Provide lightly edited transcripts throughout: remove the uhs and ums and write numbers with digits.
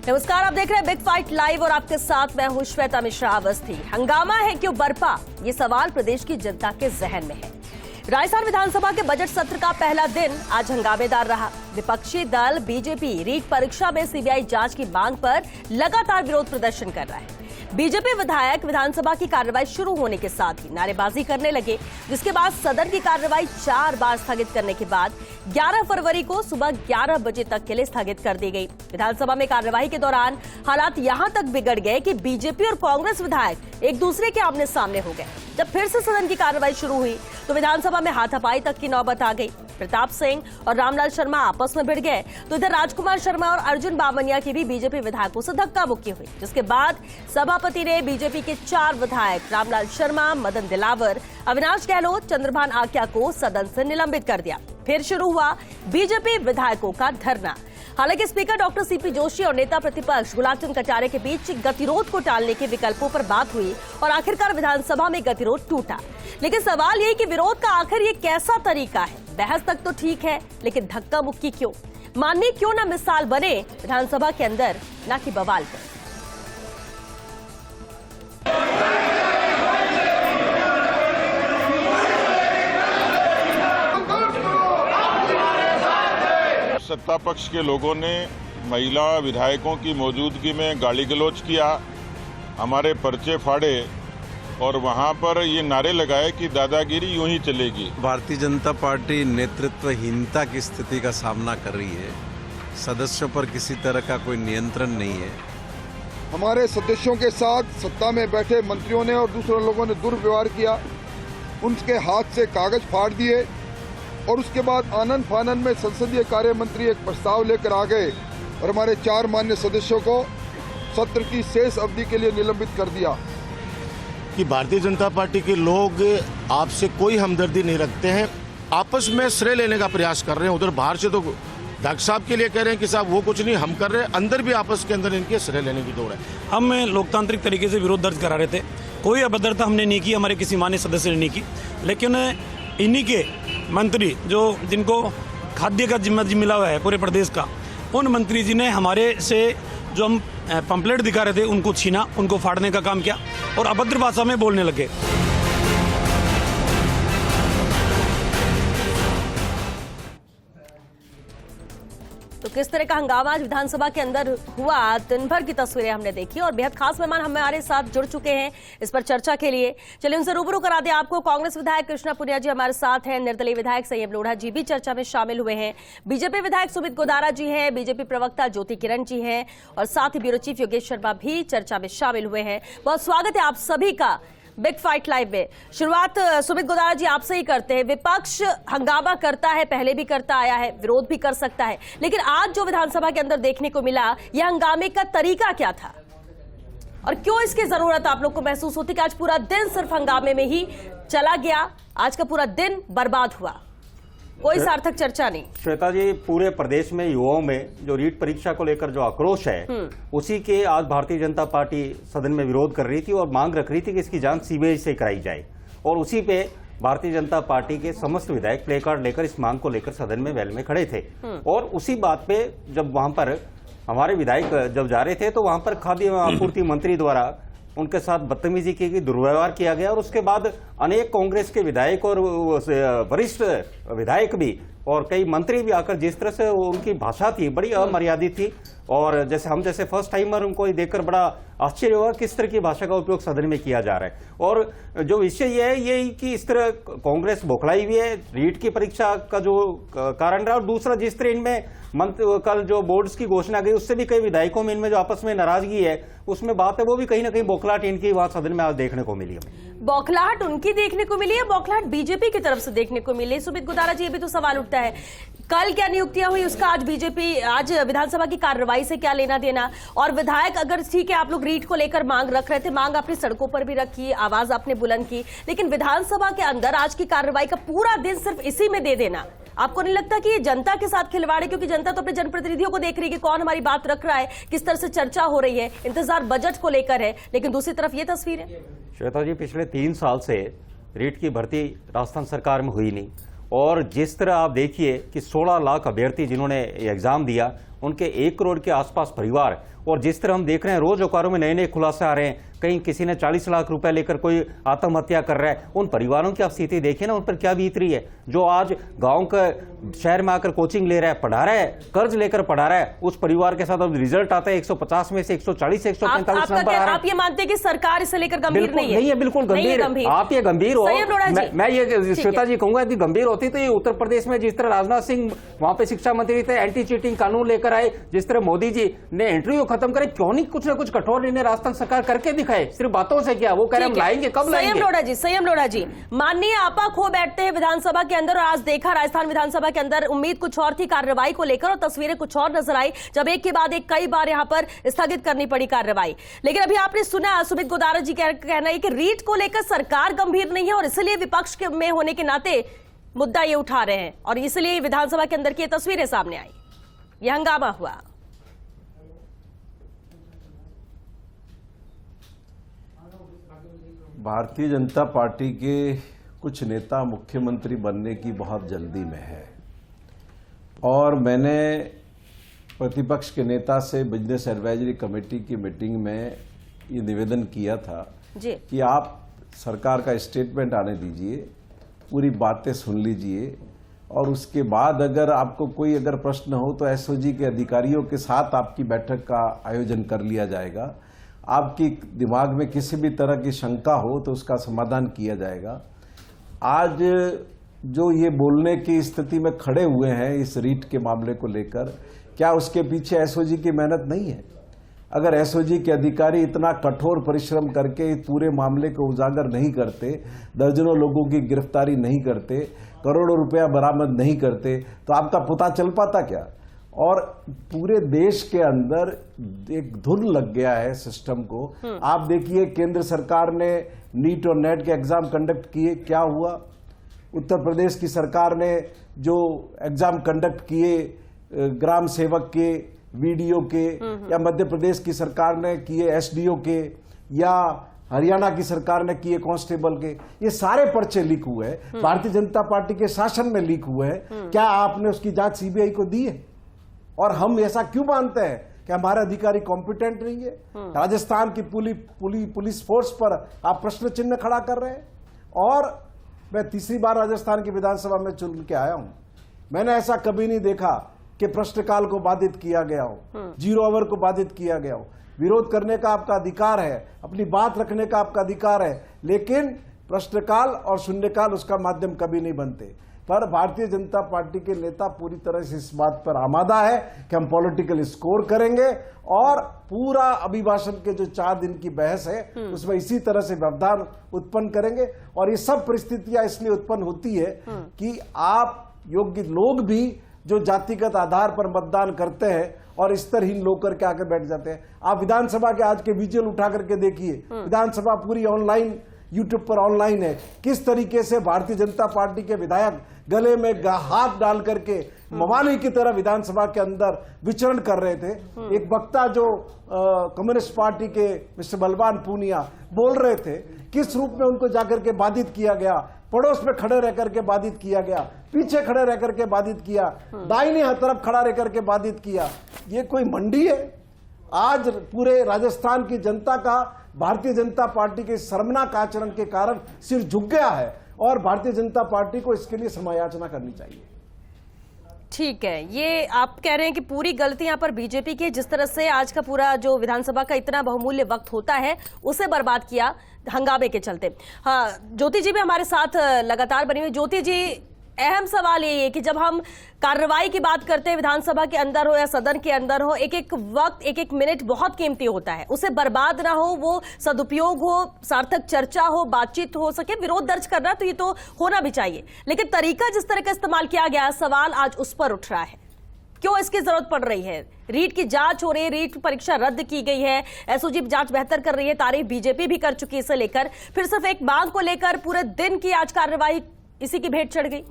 नमस्कार, आप देख रहे हैं बिग फाइट लाइव और आपके साथ मैं हूं श्वेता मिश्रा अवस्थी। हंगामा है क्यों बरपा, ये सवाल प्रदेश की जनता के जहन में है। राजस्थान विधानसभा के बजट सत्र का पहला दिन आज हंगामेदार रहा। विपक्षी दल बीजेपी रीट परीक्षा में सीबीआई जांच की मांग पर लगातार विरोध प्रदर्शन कर रहा है। बीजेपी विधायक विधानसभा की कार्रवाई शुरू होने के साथ ही नारेबाजी करने लगे, जिसके बाद सदन की कार्रवाई 4 बार स्थगित करने के बाद 11 फरवरी को सुबह 11 बजे तक के लिए स्थगित कर दी गई। विधानसभा में कार्रवाई के दौरान हालात यहां तक बिगड़ गए कि बीजेपी और कांग्रेस विधायक एक दूसरे के आमने सामने हो गए। जब फिर से सदन की कार्रवाई शुरू हुई तो विधानसभा में हाथापाई तक की नौबत आ गई। प्रताप सिंह और रामलाल शर्मा आपस में भिड़ गए तो इधर राजकुमार शर्मा और अर्जुन बामनिया की भी बीजेपी विधायकों से धक्का मुक्की हुई, जिसके बाद सभापति ने बीजेपी के 4 विधायक रामलाल शर्मा, मदन दिलावर, अविनाश गहलोत, चंद्रभान आक्या को सदन से निलंबित कर दिया। फिर शुरू हुआ बीजेपी विधायकों का धरना। हालांकि स्पीकर डॉक्टर सीपी जोशी और नेता प्रतिपक्ष गुलाब चंद कटारे के बीच गतिरोध को टालने के विकल्पों पर बात हुई और आखिरकार विधानसभा में गतिरोध टूटा। लेकिन सवाल ये कि विरोध का आखिर ये कैसा तरीका है? बहस तक तो ठीक है, लेकिन धक्का मुक्की क्यों? माननीय क्यों ना मिसाल बने विधानसभा के अंदर, ना कि बवाल पर। सत्ता पक्ष के लोगों ने महिला विधायकों की मौजूदगी में गाली गलौज किया, हमारे पर्चे फाड़े और वहां पर ये नारे लगाए कि दादागिरी यूं ही चलेगी। भारतीय जनता पार्टी नेतृत्वहीनता की स्थिति का सामना कर रही है। सदस्यों पर किसी तरह का कोई नियंत्रण नहीं है। हमारे सदस्यों के साथ सत्ता में बैठे मंत्रियों ने और दूसरे लोगों ने दुर्व्यवहार किया, उनके हाथ से कागज फाड़ दिए और उसके बाद आनंद फानन में संसदीय कार्य मंत्री एक प्रस्ताव लेकर आ गए और हमारे 4 मान्य सदस्यों को सत्र की शेष अवधि के लिए निलंबित कर दिया। कि भारतीय जनता पार्टी के लोग आपसे कोई हमदर्दी नहीं रखते हैं, आपस में श्रेय लेने का प्रयास कर रहे हैं। उधर बाहर से तो डॉक्टर साहब के लिए कह रहे हैं कि साहब वो कुछ नहीं, हम कर रहे हैं। अंदर भी आपस के अंदर इनके श्रेय लेने की दौड़ है। हम लोकतांत्रिक तरीके से विरोध दर्ज करा रहे थे, कोई अभद्रता हमने नहीं की, हमारे किसी मान्य सदस्य ने नहीं की। लेकिन इन्हीं के मंत्री जो जिनको खाद्य का जिम्मा मिला हुआ है पूरे प्रदेश का, उन मंत्री जी ने हमारे से जो हम पंपलेट दिखा रहे थे उनको छीना, उनको फाड़ने का काम किया और अभद्र भाषा में बोलने लगे। तो किस तरह का हंगामा आज विधानसभा के अंदर हुआ, दिन भर की तस्वीरें हमने देखी और बेहद खास मेहमान हमारे साथ जुड़ चुके हैं इस पर चर्चा के लिए। चलिए उनसे रूबरू करा दें आपको। कांग्रेस विधायक कृष्णा पुनिया जी हमारे साथ हैं, निर्दलीय विधायक संयम लोढ़ा जी भी चर्चा में शामिल हुए हैं, बीजेपी विधायक सुमित गोदारा जी हैं, बीजेपी प्रवक्ता ज्योति किरण जी हैं और साथ ही ब्यूरो चीफ योगेश शर्मा भी चर्चा में शामिल हुए हैं। बहुत स्वागत है आप सभी का बिग फाइट लाइव में। शुरुआत सुमित गोदारा जी आपसे ही करते हैं। विपक्ष हंगामा करता है, पहले भी करता आया है, विरोध भी कर सकता है, लेकिन आज जो विधानसभा के अंदर देखने को मिला, यह हंगामे का तरीका क्या था और क्यों इसकी जरूरत आप लोग को महसूस होती कि आज पूरा दिन सिर्फ हंगामे में ही चला गया, आज का पूरा दिन बर्बाद हुआ, कोई सार्थक चर्चा नहीं? श्वेता जी, पूरे प्रदेश में युवाओं में जो रीट परीक्षा को लेकर जो आक्रोश है, उसी के आज भारतीय जनता पार्टी सदन में विरोध कर रही थी और मांग रख रही थी कि इसकी जांच सीबीआई से कराई जाए। और उसी पे भारतीय जनता पार्टी के समस्त विधायक प्ले कार्ड लेकर इस मांग को लेकर सदन में वैल में खड़े थे। और उसी बात पे जब वहां पर हमारे विधायक जब जा रहे थे तो वहां पर खाद्य एवं आपूर्ति मंत्री द्वारा उनके साथ बदतमीजी की गई, दुर्व्यवहार किया गया और उसके बाद अनेक कांग्रेस के विधायक और वरिष्ठ विधायक भी और कई मंत्री भी आकर जिस तरह से उनकी भाषा थी बड़ी अमर्यादित थी और जैसे हम जैसे फर्स्ट टाइमर उनको देखकर बड़ा आश्चर्य हुआ किस तरह की भाषा का उपयोग सदन में किया जा रहा है। और जो विषय ये है कि इस तरह कांग्रेस बौखलाई हुई है, रीट की परीक्षा का जो कारण रहा और दूसरा जिस तरह इनमें कल जो बोर्ड्स की घोषणा गई उससे भी कई विधायकों में इनमें जो आपस में नाराजगी है उसमें बात है वो भी कहीं ना कहीं बौखलाहट इनकी वहां सदन में आज देखने को मिली है। बौखलाहट उनकी देखने को मिली है, बौखलाहट बीजेपी की तरफ से देखने को मिली। सुमित गोदारा जी, ये भी तो सवाल उठता है, कल क्या नियुक्तियां हुई उसका आज बीजेपी, आज विधानसभा की कार्रवाई से क्या लेना देना? और विधायक अगर ठीक है आप लोग रीट को लेकर मांग रख रहे थे, मांग आपने सड़कों पर भी रखी, आवाज आपने बुलंद की, लेकिन विधानसभा के अंदर आज की कार्रवाई का पूरा दिन सिर्फ इसी में दे देना, आपको नहीं लगता कि ये जनता के साथ खिलवाड़ है? क्योंकि जनता तो अपने जनप्रतिनिधियों को देख रही है कि कौन हमारी बात रख रहा है, किस तरह से चर्चा हो रही है, इंतजार बजट को लेकर है, लेकिन दूसरी तरफ ये तस्वीर है। श्वेता जी, पिछले 3 साल से रीट की भर्ती राजस्थान सरकार में हुई नहीं और जिस तरह आप देखिए कि 16 लाख अभ्यर्थी जिन्होंने एग्जाम दिया उनके 1 करोड़ के आसपास परिवार, और जिस तरह हम देख रहे हैं रोज अखबारों में नए नए खुलासे आ रहे हैं, कहीं किसी ने 40 लाख रुपए लेकर कोई आत्महत्या कर रहा है, उन परिवारों की आप स्थिति देखिए ना, उन पर क्या बीत रही है। जो आज गांव का शहर में आकर कोचिंग ले रहा है, पढ़ा रहा है, कर्ज लेकर पढ़ा रहा है, उस परिवार के साथ अब रिजल्ट आता है 150 में से 140 से 145 नंबर आ रहा है। आप ये मानते हैं कि सरकार इसे लेकर गंभीर नहीं है? नहीं है, बिल्कुल गंभीर। आप ये गंभीर हो, मैं ये श्वेता जी कहूंगा, यदि गंभीर होती तो ये उत्तर प्रदेश में जिस तरह राजनाथ सिंह वहां पे शिक्षा मंत्री थे, एंटी चीटिंग कानून लेकर आए, जिस तरह मोदी जी ने इंटरव्यू खत्म करे, क्यों नहीं कुछ ना कुछ कठोर निर्णय राजस्थान सरकार करके दिखाए? सिर्फ बातों से क्या, वो कह रहे हम लाएंगे, कब लाएंगे? संयम लोढ़ा जी, माननीय आपा खो बैठते हैं विधानसभा के अंदर, और आज देखा राजस्थान विधानसभा के अंदर उम्मीद कुछ और थी कार्रवाई को लेकर, और तस्वीरें कुछ और नजर आई जब एक के बाद एक कई बार यहां पर स्थगित करनी पड़ी कार्रवाई। लेकिन अभी आपने सुना सुमित गोदारा जी का कहना है कि रीट को लेकर सरकार गंभीर नहीं है, और इसलिए विपक्ष में होने के नाते मुद्दा ये उठा रहे हैं, और इसलिए विधानसभा के अंदर की तस्वीरें सामने आई, यह हंगामा हुआ। भारतीय जनता पार्टी के कुछ नेता मुख्यमंत्री बनने की बहुत जल्दी में है, और मैंने प्रतिपक्ष के नेता से बिजनेस एडवाइजरी कमेटी की मीटिंग में ये निवेदन किया था जी कि आप सरकार का स्टेटमेंट आने दीजिए, पूरी बातें सुन लीजिए, और उसके बाद अगर आपको कोई अगर प्रश्न हो तो एसओजी के अधिकारियों के साथ आपकी बैठक का आयोजन कर लिया जाएगा। आपकी दिमाग में किसी भी तरह की शंका हो तो उसका समाधान किया जाएगा। आज जो ये बोलने की स्थिति में खड़े हुए हैं इस रीट के मामले को लेकर, क्या उसके पीछे एसओजी की मेहनत नहीं है? अगर एसओजी के अधिकारी इतना कठोर परिश्रम करके इस पूरे मामले को उजागर नहीं करते, दर्जनों लोगों की गिरफ्तारी नहीं करते, करोड़ों रुपया बरामद नहीं करते, तो आपका पता चल पाता क्या? और पूरे देश के अंदर एक धुन लग गया है सिस्टम को। आप देखिए, केंद्र सरकार ने नीट और नेट के एग्जाम कंडक्ट किए, क्या हुआ? उत्तर प्रदेश की सरकार ने जो एग्जाम कंडक्ट किए ग्राम सेवक के, वीडियो के, या मध्य प्रदेश की सरकार ने किए एसडीओ के, या हरियाणा की सरकार ने किए कांस्टेबल के, ये सारे पर्चे लीक हुए हैं, भारतीय जनता पार्टी के शासन में लीक हुए हैं। क्या आपने उसकी जांच सीबीआई को दी है? और हम ऐसा क्यों मानते हैं कि हमारे अधिकारी कॉम्पिटेंट नहीं है? राजस्थान की पुलिस फोर्स पर आप प्रश्न चिन्ह खड़ा कर रहे हैं। और मैं तीसरी बार राजस्थान की विधानसभा में चुन के आया हूं, मैंने ऐसा कभी नहीं देखा कि प्रश्नकाल को बाधित किया गया हो, 0 आवर को बाधित किया गया हो। विरोध करने का आपका अधिकार है, अपनी बात रखने का आपका अधिकार है, लेकिन प्रश्नकाल और शून्यकाल उसका माध्यम कभी नहीं बनते। पर भारतीय जनता पार्टी के नेता पूरी तरह से इस बात पर आमादा है कि हम पॉलिटिकल स्कोर करेंगे, और पूरा अभिभाषण के जो 4 दिन की बहस है उसमें इसी तरह से व्यवधान उत्पन्न करेंगे। और ये सब परिस्थितियां इसलिए उत्पन्न होती है कि आप योग्य लोग भी जो जातिगत आधार पर मतदान करते हैं और स्तरहीन लोग करके आकर बैठ जाते हैं। आप विधानसभा के आज के विजुअल उठा करके देखिए, विधानसभा पूरी ऑनलाइन, यूट्यूब पर ऑनलाइन है। किस तरीके से भारतीय जनता पार्टी के विधायक गले में हाथ डाल करके मवाली की तरह विधानसभा के अंदर विचरण कर रहे थे। एक वक्ता जो कम्युनिस्ट पार्टी के मिस्टर बलवान पूनिया बोल रहे थे, किस रूप में उनको जाकर के बाधित किया गया, पड़ोस में खड़े रह करके बाधित किया गया, पीछे खड़े रह करके बाधित किया, दाहिनी तरफ खड़ा रह करके बाधित किया। ये कोई मंडी है? आज पूरे राजस्थान की जनता का भारतीय जनता पार्टी के शर्मनाक आचरण के कारण सिर झुक गया है, और भारतीय जनता पार्टी को इसके लिए समायाचना करनी चाहिए। ठीक है, ये आप कह रहे हैं कि पूरी गलती यहाँ पर बीजेपी की, जिस तरह से आज का पूरा जो विधानसभा का इतना बहुमूल्य वक्त होता है उसे बर्बाद किया हंगामे के चलते। हाँ, ज्योति जी भी हमारे साथ लगातार बनी हुई। ज्योति जी, अहम सवाल ये है कि जब हम कार्रवाई की बात करते हैं, विधानसभा के अंदर हो या सदन के अंदर हो, एक एक वक्त, एक एक मिनट बहुत कीमती होता है, उसे बर्बाद ना हो, वो सदुपयोग हो, सार्थक चर्चा हो, बातचीत हो सके। विरोध दर्ज करना तो ये तो होना भी चाहिए, लेकिन तरीका जिस तरह का इस्तेमाल किया गया, सवाल आज उस पर उठ रहा है। क्यों इसकी जरूरत पड़ रही है? रीट की जांच हो रही है, रीट परीक्षा रद्द की गई है, एसओजी जांच बेहतर कर रही है, तारीफ बीजेपी भी कर चुकी है इसे लेकर, फिर सिर्फ एक मांग को लेकर पूरे दिन की आज कार्रवाई इसी की भेंट चढ़ गई।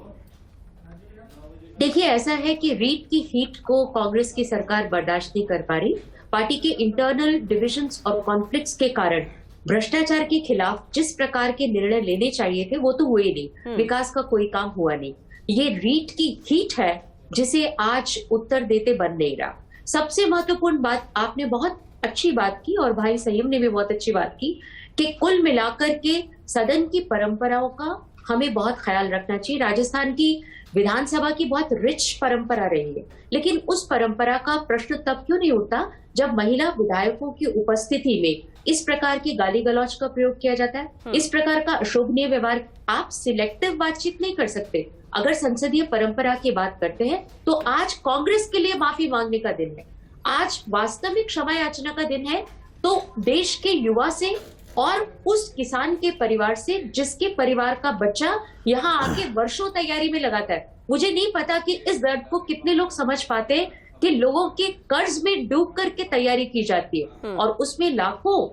देखिए, ऐसा है कि रीट की हीट को कांग्रेस की सरकार बर्दाश्त नहीं कर पा रही। पार्टी के इंटरनल डिविजन्स और कॉन्फ्लिक्ट्स के कारण भ्रष्टाचार के खिलाफ जिस प्रकार के निर्णय लेने चाहिए थे वो तो हुए नहीं, विकास का कोई काम हुआ नहीं। ये रीट की हीट है जिसे आज उत्तर देते बन नहीं रहा। सबसे महत्वपूर्ण बात आपने बहुत अच्छी बात की और भाई संयम ने भी बहुत अच्छी बात की कि कुल मिलाकर के सदन की परंपराओं का हमें बहुत ख्याल रखना चाहिए। राजस्थान की विधानसभा की बहुत रिच परंपरा रही है, लेकिन उस परंपरा का प्रश्न तब क्यों नहीं उठता जब महिला विधायकों की उपस्थिति में इस प्रकार की गाली गलौज का प्रयोग किया जाता है, इस प्रकार का अशोभनीय व्यवहार। आप सिलेक्टिव बातचीत नहीं कर सकते। अगर संसदीय परंपरा की बात करते हैं तो आज कांग्रेस के लिए माफी मांगने का दिन है, आज वास्तविक क्षमा याचना का दिन है। तो देश के युवा से और उस किसान के परिवार से जिसके परिवार का बच्चा यहाँ आके वर्षों तैयारी में लगाता है, मुझे नहीं पता कि इस दर्द को कितने लोग समझ पाते हैं कि लोगों के कर्ज में डूब करके तैयारी की जाती है और उसमें लाखों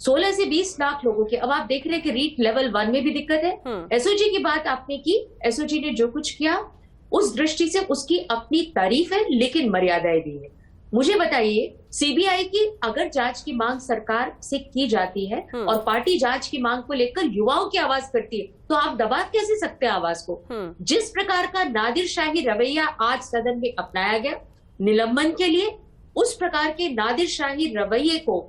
16 से 20 लाख लोगों के। अब आप देख रहे हैं कि रीट लेवल 1 में भी दिक्कत है। एसओजी की बात आपने की, एसओजी ने जो कुछ किया उस दृष्टि से उसकी अपनी तारीफ है, लेकिन मर्यादाएं भी है। मुझे बताइए, सीबीआई की अगर जांच की मांग सरकार से की जाती है और पार्टी जांच की मांग को लेकर युवाओं की आवाज करती है, तो आप दबा कैसे सकते हैं आवाज को? जिस प्रकार का नादिर शाही रवैया आज सदन में अपनाया गया निलंबन के लिए, उस प्रकार के नादिर शाही रवैये को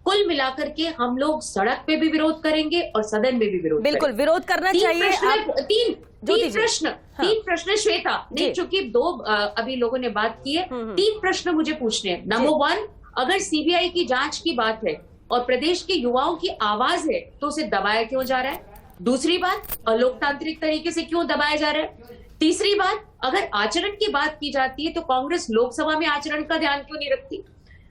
कुल मिलाकर के हम लोग सड़क पे भी विरोध करेंगे और सदन में भी विरोध बिल्कुल करेंगे। विरोध करना चाहिए। तीन प्रश्न श्वेता नहीं, चूंकि 2 अभी लोगों ने बात की है, 3 प्रश्न मुझे पूछने हैं। नंबर 1, अगर सीबीआई की जांच की बात है और प्रदेश के युवाओं की आवाज है तो उसे दबाया क्यों जा रहा है? दूसरी बात, अलोकतांत्रिक तरीके से क्यों दबाया जा रहा है? तीसरी बात, अगर आचरण की बात की जाती है तो कांग्रेस लोकसभा में आचरण का ध्यान क्यों नहीं रखती?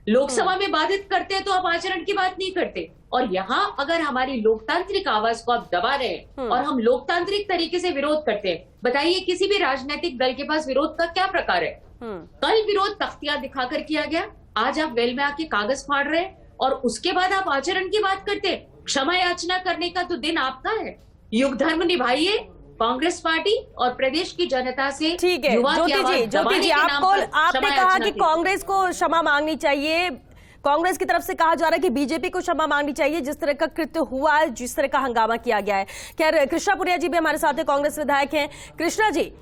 लोकसभा में बाधित करते हैं तो आप आचरण की बात नहीं करते। और यहाँ अगर हमारी लोकतांत्रिक आवाज को आप दबा रहे हैं और हम लोकतांत्रिक तरीके से विरोध करते हैं, बताइए किसी भी राजनीतिक दल के पास विरोध का क्या प्रकार है? कल विरोध तख्तियां दिखाकर किया गया, आज आप वेल में आके कागज फाड़ रहे हैं और उसके बाद आप आचरण की बात करते हैं। क्षमा याचना करने का तो दिन आपका है। युग धर्म निभाइए, कांग्रेस पार्टी और प्रदेश की जनता से। ठीक है ज्योति जी, आपने कहा कि कांग्रेस को क्षमा मांगनी चाहिए, कांग्रेस की तरफ से कहा जा रहा है कि बीजेपी को क्षमा मांगनी चाहिए जिस तरह का कृत्य हुआ है, जिस तरह का हंगामा किया गया है। खैर, कृष्णा पुनिया जी भी हमारे साथ है, कांग्रेस विधायक हैं। कृष्णा जी,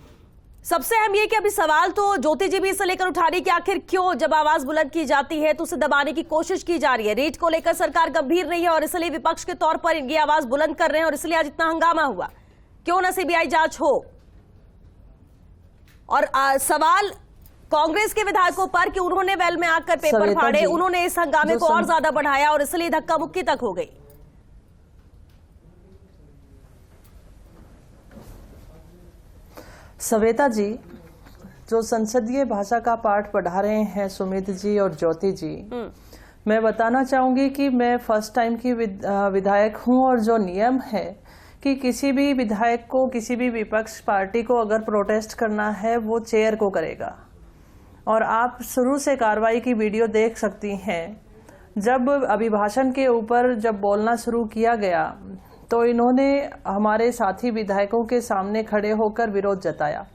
सबसे अहम ये कि अभी सवाल तो ज्योति जी भी इसे लेकर उठा रही कि आखिर क्यों जब आवाज बुलंद की जाती है तो उसे दबाने की कोशिश की जा रही है। रेट को लेकर सरकार गंभीर नहीं है और इसलिए विपक्ष के तौर पर ये आवाज बुलंद कर रहे हैं और इसलिए आज इतना हंगामा हुआ। क्यों ना सीबीआई जांच हो? और सवाल कांग्रेस के विधायकों पर कि उन्होंने वेल में आकर पेपर फाड़े, उन्होंने इस हंगामे को और ज्यादा बढ़ाया और इसलिए धक्का मुक्की तक हो गई। सवेता जी, जो संसदीय भाषा का पाठ पढ़ा रहे हैं सुमित जी और ज्योति जी, मैं बताना चाहूंगी कि मैं फर्स्ट टाइम की विधायक हूं और जो नियम है कि किसी भी विधायक को किसी भी विपक्ष पार्टी को अगर प्रोटेस्ट करना है वो चेयर को करेगा। और आप शुरू से कार्रवाई की वीडियो देख सकती हैं। जब अभिभाषण के ऊपर जब बोलना शुरू किया गया तो इन्होंने हमारे साथी विधायकों के सामने खड़े होकर विरोध जताया।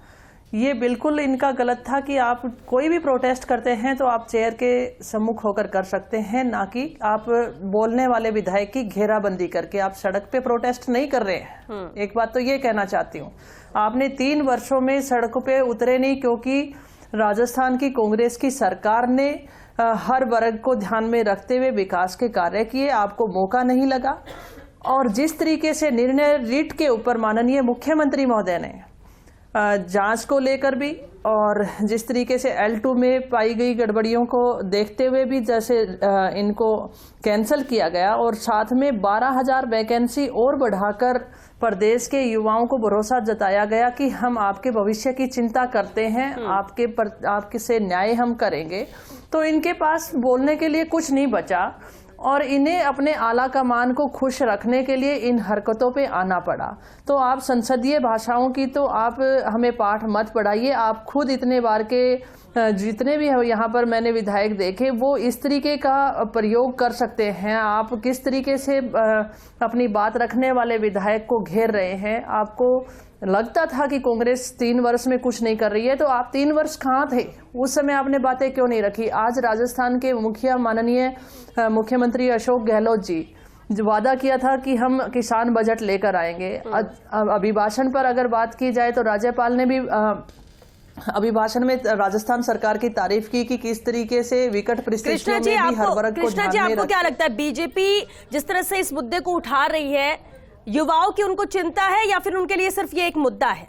ये बिल्कुल इनका गलत था कि आप कोई भी प्रोटेस्ट करते हैं तो आप चेयर के सम्मुख होकर कर सकते हैं, ना कि आप बोलने वाले विधायक की घेराबंदी करके आप सड़क पे प्रोटेस्ट नहीं कर रहे हैं। एक बात तो ये कहना चाहती हूँ, आपने 3 वर्षों में सड़कों पे उतरे नहीं क्योंकि राजस्थान की कांग्रेस की सरकार ने हर वर्ग को ध्यान में रखते हुए विकास के कार्य किए, आपको मौका नहीं लगा। और जिस तरीके से निर्णय रीट के ऊपर माननीय मुख्यमंत्री महोदय ने जांच को लेकर भी और जिस तरीके से L2 में पाई गई गड़बड़ियों को देखते हुए भी जैसे इनको कैंसिल किया गया और साथ में 12,000 वैकेंसी और बढ़ाकर प्रदेश के युवाओं को भरोसा जताया गया कि हम आपके भविष्य की चिंता करते हैं, आपके से न्याय हम करेंगे, तो इनके पास बोलने के लिए कुछ नहीं बचा और इन्हें अपने आला कमान को खुश रखने के लिए इन हरकतों पे आना पड़ा। तो आप संसदीय भाषाओं की तो आप हमें पाठ मत पढ़ाइए। आप खुद इतने बार के जितने भी यहाँ पर मैंने विधायक देखे वो इस तरीके का प्रयोग कर सकते हैं। आप किस तरीके से अपनी बात रखने वाले विधायक को घेर रहे हैं। आपको लगता था कि कांग्रेस 3 वर्ष में कुछ नहीं कर रही है, तो आप 3 वर्ष कहाँ थे? उस समय आपने बातें क्यों नहीं रखी? आज राजस्थान के मुखिया माननीय मुख्यमंत्री अशोक गहलोत जी जो वादा किया था कि हम किसान बजट लेकर आएंगे। अभिभाषण पर अगर बात की जाए तो राज्यपाल ने भी अभिभाषण में राजस्थान सरकार की तारीफ की कि किस तरीके से विकट परिस्थितियों में भी हर वर्ग को कृष्णा जी, ध्यान में आपको क्या लगता है बीजेपी जिस तरह से इस मुद्दे को उठा रही है, युवाओं की उनको चिंता है या फिर उनके लिए सिर्फ ये एक मुद्दा है?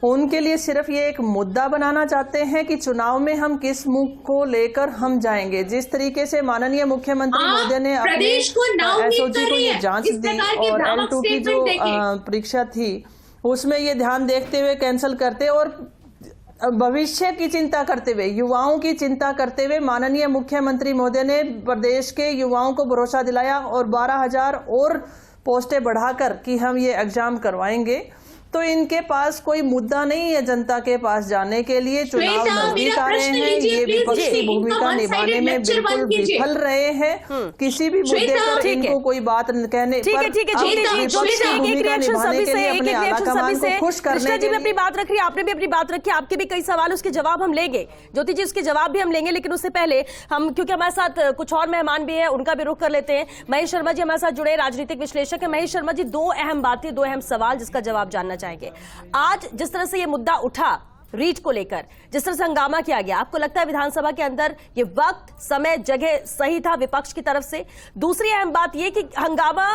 उनके लिए सिर्फ ये एक मुद्दा बनाना चाहते हैं कि चुनाव में हम किस मुख को लेकर हम जाएंगे। जिस तरीके से माननीय मुख्यमंत्री महोदय ने अपने एसओजी को ये जांच दी और L2 की जो परीक्षा थी उसमें ये ध्यान देखते हुए कैंसिल करते और भविष्य की चिंता करते हुए, युवाओं की चिंता करते हुए माननीय मुख्यमंत्री महोदय ने प्रदेश के युवाओं को भरोसा दिलाया और 12,000 और पोस्टें बढ़ाकर कि हम ये एग्जाम करवाएंगे। तो इनके पास कोई मुद्दा नहीं है जनता के पास जाने के लिए। चुनाव नजदीक आ रहे हैं, ये विपक्ष की भूमिका निभाने में बिल्कुल विफल रहे हैं। किसी भी मुद्दे पर इनको कोई बात कहने पर विपक्ष की भूमिका निभाने के लिए अपने आलाकमान को खुश करने के लिए। अपनी बात रख रही है, आपने भी अपनी बात रखी, आपके भी कई सवाल, उसके जवाब हम लेंगे। ज्योति जी, उसके जवाब भी हम लेंगे, लेकिन उससे पहले हम, क्योंकि हमारे साथ कुछ और मेहमान भी है, उनका भी रुख कर लेते हैं। महेश शर्मा जी हमारे साथ जुड़े, राजनीतिक विश्लेषक है। महेश शर्मा जी, दो अहम बातें, दो अहम सवाल जिसका जवाब जानना चाहेंगे। आज जिस तरह से ये मुद्दा उठा रीट को लेकर, जिस तरह से हंगामा किया गया, आपको लगता है विधानसभा के अंदर ये वक्त, समय, जगह सही था विपक्ष की तरफ से? दूसरी अहम बात ये कि हंगामा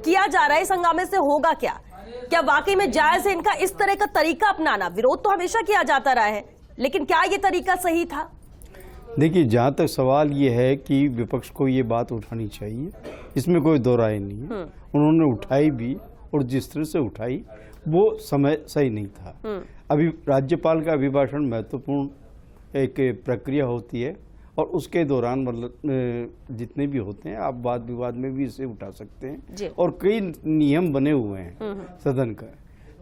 किया जा रहा है, इस हंगामे से होगा क्या वाकई में जायज है इनका इस तरह का तरीका अपनाना? विरोध तो हमेशा किया जाता रहा है, लेकिन क्या ये तरीका सही था? देखिए, जहाँ तक सवाल ये है कि विपक्ष को ये बात उठानी चाहिए, इसमें कोई दो राय नहीं है। उन्होंने उठाई भी, और जिस तरह से उठाई वो समय सही नहीं था। अभी राज्यपाल का अभिभाषण महत्वपूर्ण एक प्रक्रिया होती है और उसके दौरान मतलब जितने भी होते हैं आप वाद विवाद में भी इसे उठा सकते हैं और कई नियम बने हुए हैं सदन का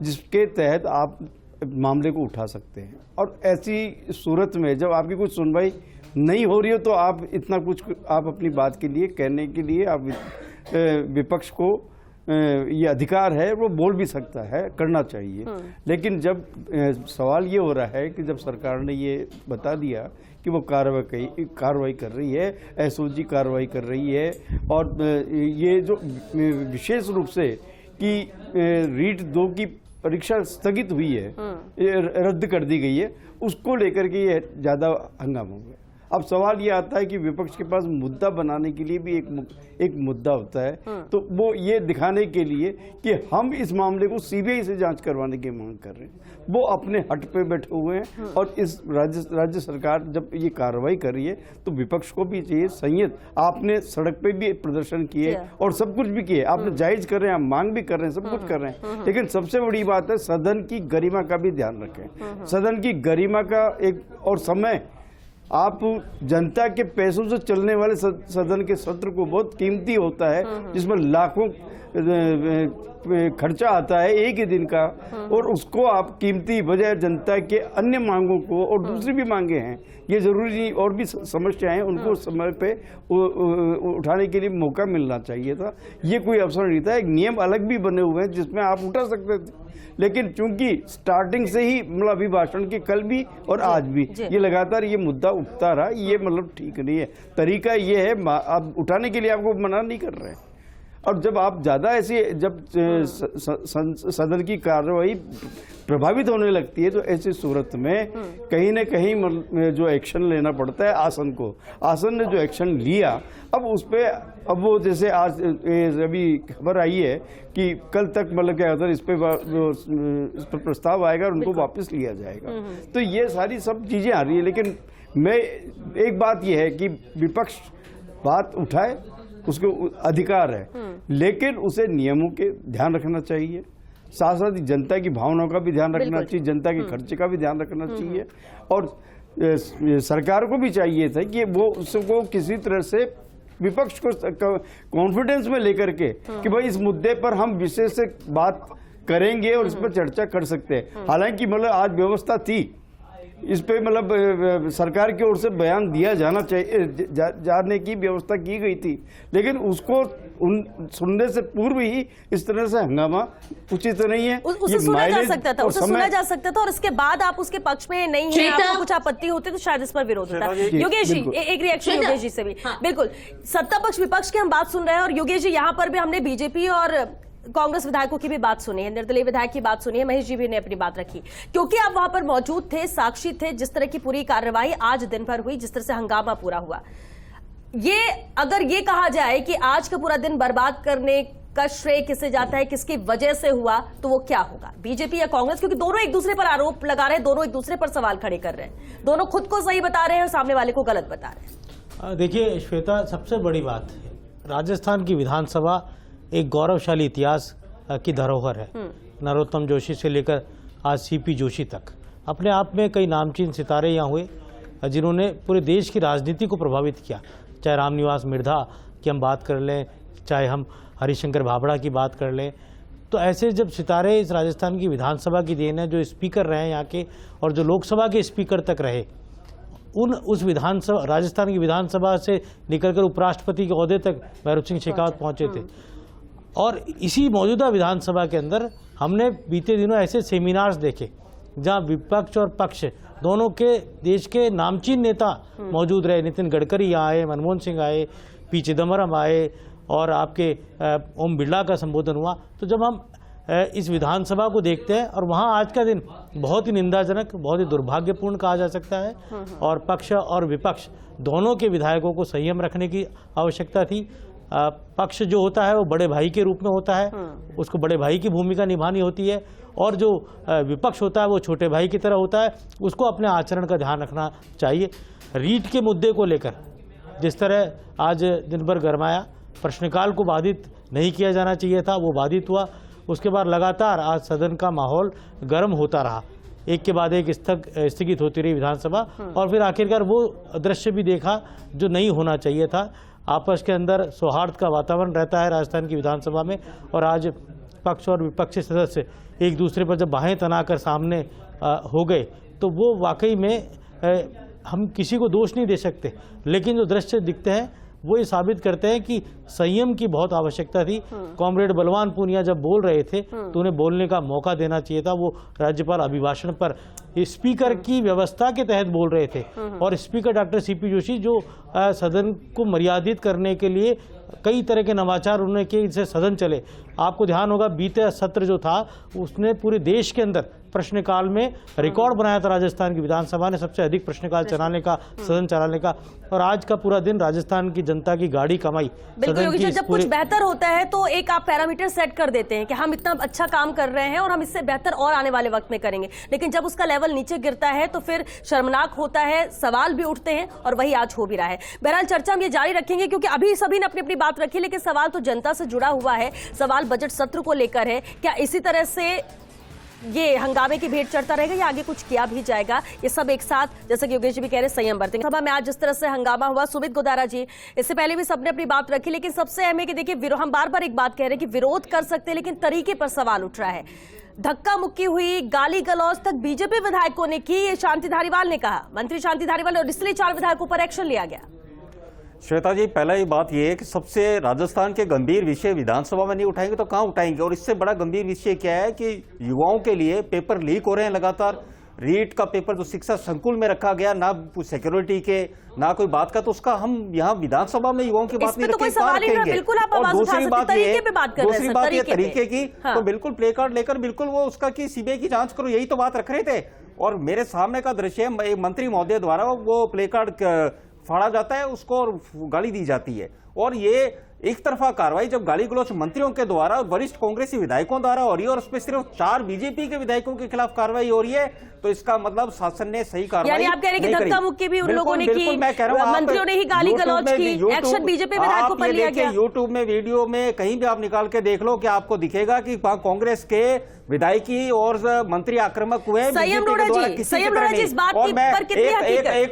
जिसके तहत आप मामले को उठा सकते हैं। और ऐसी सूरत में जब आपकी कुछ सुनवाई नहीं हो रही हो तो आप इतना कुछ आप अपनी बात के लिए कहने के लिए आप विपक्ष को ये अधिकार है, वो बोल भी सकता है, करना चाहिए। लेकिन जब सवाल ये हो रहा है कि जब सरकार ने ये बता दिया कि वो कार्रवाई कर रही है, एसओजी कार्रवाई कर रही है और ये जो विशेष रूप से कि रीट 2 की परीक्षा स्थगित हुई है, रद्द कर दी गई है, उसको लेकर के ये ज़्यादा हंगामा हो गया। अब सवाल ये आता है कि विपक्ष के पास मुद्दा बनाने के लिए भी एक मुद्दा होता है, तो वो ये दिखाने के लिए कि हम इस मामले को सीबीआई से जांच करवाने की मांग कर रहे हैं। वो अपने हट पे बैठे हुए हैं और इस राज्य सरकार जब ये कार्रवाई कर रही है तो विपक्ष को भी चाहिए संयत। आपने सड़क पे भी प्रदर्शन किए और सब कुछ भी किए, आपने जायज कर रहे हैं, आप मांग भी कर रहे हैं, सब कुछ कर रहे हैं, लेकिन सबसे बड़ी बात है सदन की गरिमा का भी ध्यान रखें। सदन की गरिमा का एक और समय, आप जनता के पैसों से चलने वाले सदन के सत्र को बहुत कीमती होता है जिसमें लाखों खर्चा आता है एक ही दिन का, और उसको आप कीमती बजाय जनता के अन्य मांगों को, और दूसरी भी मांगे हैं, ये जरूरी नहीं, और भी समस्याएं हैं, उनको समय पे उठाने के लिए मौका मिलना चाहिए था। ये कोई अवसर नहीं था। एक नियम अलग भी बने हुए हैं जिसमें आप उठा सकते थे, लेकिन चूंकि स्टार्टिंग से ही मतलब अभिभाषण के कल भी और आज भी ये लगातार ये मुद्दा उठता रहा, ये मतलब ठीक नहीं है। तरीका ये है, आप उठाने के लिए आपको मना नहीं कर रहे हैं, और जब आप ज़्यादा ऐसी जब सदन की कार्रवाई प्रभावित होने लगती है तो ऐसी सूरत में कहीं न कहीं जो एक्शन लेना पड़ता है आसन ने जो एक्शन लिया, अब उस पर अब वो जैसे आज अभी खबर आई है कि कल तक मतलब क्या होता है इस पर प्रस्ताव आएगा और उनको वापस लिया जाएगा। तो ये सारी सब चीज़ें आ रही है, लेकिन मैं एक बात ये है कि विपक्ष बात उठाए, उसको अधिकार है, लेकिन उसे नियमों के ध्यान रखना चाहिए, साथ साथ जनता की भावनाओं का भी ध्यान रखना चाहिए, जनता के खर्चे का भी ध्यान रखना चाहिए, और सरकार को भी चाहिए था कि वो उसको किसी तरह से विपक्ष को कॉन्फिडेंस में लेकर के कि भाई इस मुद्दे पर हम विशेष से बात करेंगे और इस पर चर्चा कर सकते हैं। हालांकि मतलब आज व्यवस्था थी, इस पे मतलब सरकार की ओर से बयान दिया जाना चाहिए, जाने की व्यवस्था की गई थी, लेकिन उसको सुनने से पूर्व ही इस तरह से हंगामा उचित नहीं है। उसे सुना जा सकता था, उसे सुना जा सकता था, और इसके बाद आप उसके पक्ष में नहीं है, आपको कुछ आपत्ति होती तो शायद इस पर विरोध होता। योगेश जी, एक रिएक्शन योगेश जी से भी। बिल्कुल, सत्ता पक्ष विपक्ष की हम बात सुन रहे हैं, और योगेश जी यहाँ पर भी हमने बीजेपी और कांग्रेस विधायकों की भी बात सुनी है, निर्दलीय विधायक की बात सुनी है, महेश जी भी ने अपनी बात रखी, क्योंकि आप वहां पर मौजूद थे, साक्षी थे जिस तरह की पूरी कार्रवाई आज दिन भर हुई, जिस तरह से हंगामा पूरा हुआ। ये अगर ये कहा जाए कि आज का पूरा दिन बर्बाद करने का श्रेय किसे जाता है, किसकी वजह से हुआ, तो वो क्या होगा, बीजेपी या कांग्रेस? क्योंकि दोनों एक दूसरे पर आरोप लगा रहे हैं, दोनों एक दूसरे पर सवाल खड़े कर रहे हैं, दोनों खुद को सही बता रहे हैं और सामने वाले को गलत बता रहे हैं। देखिए श्वेता, सबसे बड़ी बात है राजस्थान की विधानसभा एक गौरवशाली इतिहास की धरोहर है। नरोत्तम जोशी से लेकर आज सीपी जोशी तक अपने आप में कई नामचीन सितारे यहाँ हुए जिन्होंने पूरे देश की राजनीति को प्रभावित किया। चाहे रामनिवास मिर्धा की हम बात कर लें, चाहे हम हरिशंकर भाभड़ा की बात कर लें, तो ऐसे जब सितारे इस राजस्थान की विधानसभा की देन है, जो स्पीकर रहे यहाँ के और जो लोकसभा के स्पीकर तक रहे, उस विधानसभा राजस्थान की विधानसभा से निकलकर उपराष्ट्रपति के ओहदे तक भैरव सिंह शेखावत पहुंचे थे। और इसी मौजूदा विधानसभा के अंदर हमने बीते दिनों ऐसे सेमिनार्स देखे जहां विपक्ष और पक्ष दोनों के देश के नामचीन नेता मौजूद रहे। नितिन गडकरी यहाँ आए, मनमोहन सिंह आए, पी चिदम्बरम आए और आपके ओम बिरला का संबोधन हुआ। तो जब हम इस विधानसभा को देखते हैं और वहाँ आज का दिन बहुत ही निंदाजनक, बहुत ही दुर्भाग्यपूर्ण कहा जा सकता है, और पक्ष और विपक्ष दोनों के विधायकों को संयम रखने की आवश्यकता थी। पक्ष जो होता है वो बड़े भाई के रूप में होता है, उसको बड़े भाई की भूमिका निभानी होती है, और जो विपक्ष होता है वो छोटे भाई की तरह होता है, उसको अपने आचरण का ध्यान रखना चाहिए। रीट के मुद्दे को लेकर जिस तरह आज दिन भर गरमाया, प्रश्नकाल को बाधित नहीं किया जाना चाहिए था, वो बाधित हुआ। उसके बाद लगातार आज सदन का माहौल गर्म होता रहा, एक के बाद एक स्थगित होती रही विधानसभा, और फिर आखिरकार वो दृश्य भी देखा जो नहीं होना चाहिए था। आपस के अंदर सौहार्द का वातावरण रहता है राजस्थान की विधानसभा में, और आज पक्ष और विपक्षी सदस्य एक दूसरे पर जब बाहें तनाकर सामने हो गए, तो वो वाकई में हम किसी को दोष नहीं दे सकते, लेकिन जो दृश्य दिखते हैं वो ये साबित करते हैं कि संयम की बहुत आवश्यकता थी। कॉमरेड बलवान पूनिया जब बोल रहे थे तो उन्हें बोलने का मौका देना चाहिए था। वो राज्यपाल अभिभाषण पर स्पीकर की व्यवस्था के तहत बोल रहे थे, और स्पीकर डॉक्टर सीपी जोशी जो सदन को मर्यादित करने के लिए कई तरह के नवाचार उन्होंने किए जिससे सदन चले। आपको ध्यान होगा बीते सत्र जो था उसने पूरे देश के अंदर प्रश्नकाल में रिकॉर्ड बनाया था। राजस्थान की विधानसभा ने सबसे अधिक प्रश्नकाल चलाने का, सदन चलाने का, और आज का पूरा दिन राजस्थान की जनता की गाड़ी कमाई। बिल्कुल, जब कुछ बेहतर होता है तो एक आप पैरामीटर सेट कर देते हैं कि हम इतना अच्छा काम कर रहे हैं और हम इससे बेहतर और आने वाले वक्त में करेंगे, लेकिन जब उसका लेवल नीचे गिरता है तो फिर शर्मनाक होता है, सवाल भी उठते हैं, और वही आज हो भी रहा है। बहरहाल चर्चा हम ये जारी रखेंगे क्योंकि अभी सभी ने अपनी अपनी बात रखी, लेकिन सवाल तो जनता से जुड़ा हुआ है, सवाल बजट सत्र को लेकर है। क्या इसी तरह से ये हंगामे की भेंट चढ़ता रहेगा या आगे कुछ किया भी जाएगा? ये सब एक साथ, जैसा कि योगेश जी भी कह रहे, संयम बरतेंगे। सभा में आज जिस तरह से हंगामा हुआ, सुमित गोदारा जी, इससे पहले भी सबने अपनी बात रखी, लेकिन सबसे अहम है कि देखिए हम बार बार एक बात कह रहे हैं कि विरोध कर सकते हैं, लेकिन तरीके पर सवाल उठ रहा है। धक्का मुक्की हुई, गाली गलौज तक बीजेपी विधायकों ने की, ये शांति धारीवाल ने कहा, मंत्री शांति धारीवाल, और इसलिए 4 विधायकों पर एक्शन लिया गया। श्वेता जी, पहला ही बात यह है कि सबसे राजस्थान के गंभीर विषय विधानसभा में नहीं उठाएंगे तो कहां उठाएंगे, और इससे बड़ा गंभीर विषय क्या है कि युवाओं के लिए पेपर लीक हो रहे हैं लगातार। रीट का पेपर जो शिक्षा संकुल में रखा गया, ना सिक्योरिटी के ना कोई बात का, तो उसका हम यहाँ विधानसभा में युवाओं की बात नहीं रखेंगे, कहां रखेंगे? और दूसरी बात ये तरीके की, तो बिल्कुल प्ले कार्ड लेकर बिल्कुल वो उसका कि सीबीआई की जांच करो, यही तो बात रख रहे थे। और मेरे सामने का दृश्य एक मंत्री महोदय द्वारा वो प्ले कार्ड फाड़ा जाता है, उसको और गाली दी जाती है। और ये एक तरफा कार्रवाई जब गाली गलौच मंत्रियों के द्वारा वरिष्ठ कांग्रेसी विधायकों द्वारा हो रही है, और उसमें सिर्फ 4 बीजेपी के विधायकों के खिलाफ कार्रवाई हो रही है, तो इसका मतलब शासन ने सही कार्रवाई यानी आप कह रहे हैं कि धक्का मुक्की भी उन लोगों ने की, मंत्रियों ने ही गाली गलौच की, एक्शन बीजेपी विधायकों पर लिया गया। यूट्यूब में वीडियो में कहीं भी आप निकाल के देख लो कि आपको दिखेगा कि कांग्रेस के विधायकी और मंत्री आक्रामक हुए। एक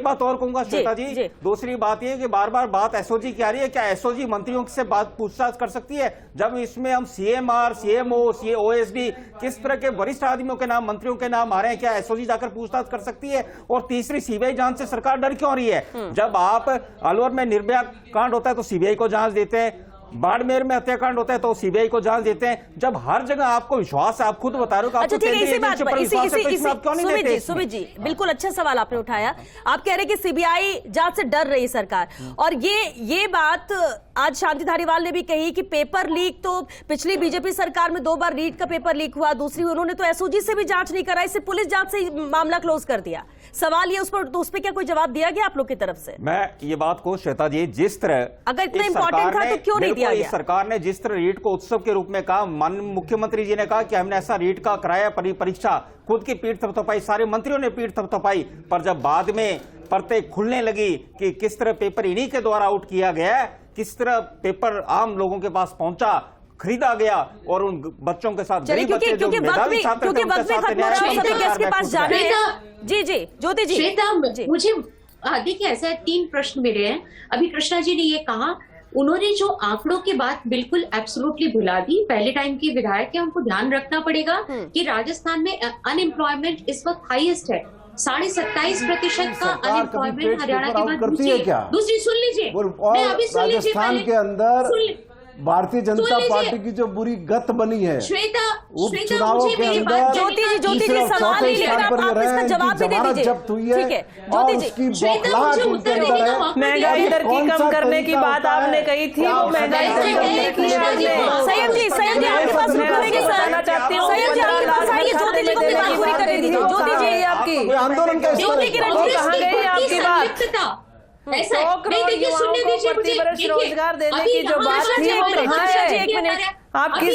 बात और कहूंगा श्वेता जी, दूसरी बात यह कि बार बार बात एसओजी की आ रही है, क्या एसओजी मंत्रियों से बात पूछताछ कर सकती है? जब इसमें हम सीएमआर, सीएमओ, ओएसडी, किस तरह के वरिष्ठ आदमियों के नाम, मंत्रियों के नाम आ रहे हैं, क्या एसओजी जाकर पूछताछ कर सकती है? और तीसरी, सीबीआई जांच से सरकार डर क्यों रही है? जब आप अलवर में निर्भया कांड होता है तो सीबीआई को जांच देते हैं, बाड़मेर में हत्याकांड होता है तो सीबीआई को जांच देते हैं। जब हर जगह आपको विश्वास है, आप खुद बता रहे हो कि अच्छा आपको ठीक है, केंद्रीय इसी बात एजेंसी पर पर विश्वास है, तो इसमें आप क्यों नहीं सुमित देते जी, इसमें? सुमित जी, बिल्कुल अच्छा सवाल आपने उठाया। आप कह रहे हैं कि सीबीआई जांच से डर रही सरकार, और ये बात आज शांति धारीवाल ने भी कही कि पेपर लीक तो पिछली बीजेपी सरकार में 2 बार रीट का पेपर लीक हुआ, दूसरी उन्होंने तो एसओजी से भी जांच नहीं कराई, सिर्फ पुलिस जांच से मामला क्लोज कर दिया। सवाल ये उस पर क्या कोई जवाब दिया गया आप लोग की तरफ से? मैं ये बात को श्वेता जी, जिस तरह अगर इतना इंपॉर्टेंट था तो क्यों नहीं दिया गया? सरकार ने जिस तरह रीट को उत्सव के रूप में कहा, माननीय मुख्यमंत्री जी ने कहा कि हमने ऐसा रीट का कराया परीक्षा, खुद की पीठ थपथपाई, सारे मंत्रियों ने पीठ थपथपाई, पर जब बाद में परतें खुलने लगी कि किस तरह पेपर इन्हीं के द्वारा आउट किया गया है, किस तरह पेपर आम लोगों के पास पहुंचा, खरीदा गया, और उन बच्चों के साथ क्योंकि वक्त में के पास जाने जी ज्योति जी। श्वेता, मुझे देखिए ऐसा है, 3 प्रश्न मेरे हैं। अभी कृष्णा जी ने ये कहा, उन्होंने जो आंकड़ों की बात बिल्कुल एब्सोल्युटली भुला दी। पहले टाइम के विधायक है, उनको ध्यान रखना पड़ेगा कि राजस्थान में अनएम्प्लॉयमेंट इस वक्त हाईएस्ट है, 27.5% का अनएम्प्लॉयमेंट हरियाणा के बाद दूसरी सुन लीजिए, मैं अभी सुन लीजिए, राजस्थान के अंदर भारतीय जनता पार्टी की जो बुरी गत बनी है श्वेता, चुनावों के अंदर ज्योति जी सवाल नहीं, लेकिन आप इसका जवाब भी दे दीजिए। जब्त हुई है, ठीक है और उसकी बौखलाहट उनके अंदर है। महंगाई दर की कम करने की बात आपने कही थी, वो महंगाई संयम जी आपके पास रुकेंगे सर, संयम जी आपके पास आइए, ज्योति जी को अपनी बात पूरी करने दीजिए। ज्योति जी आपकी आंदोलन का ज्योति की कहाँ गई आपकी बात? ऐसा 100 करोड़ युवाओं को प्रतिवर्ष रोजगार देने की जो बात थी वो कहाँ है? आप किस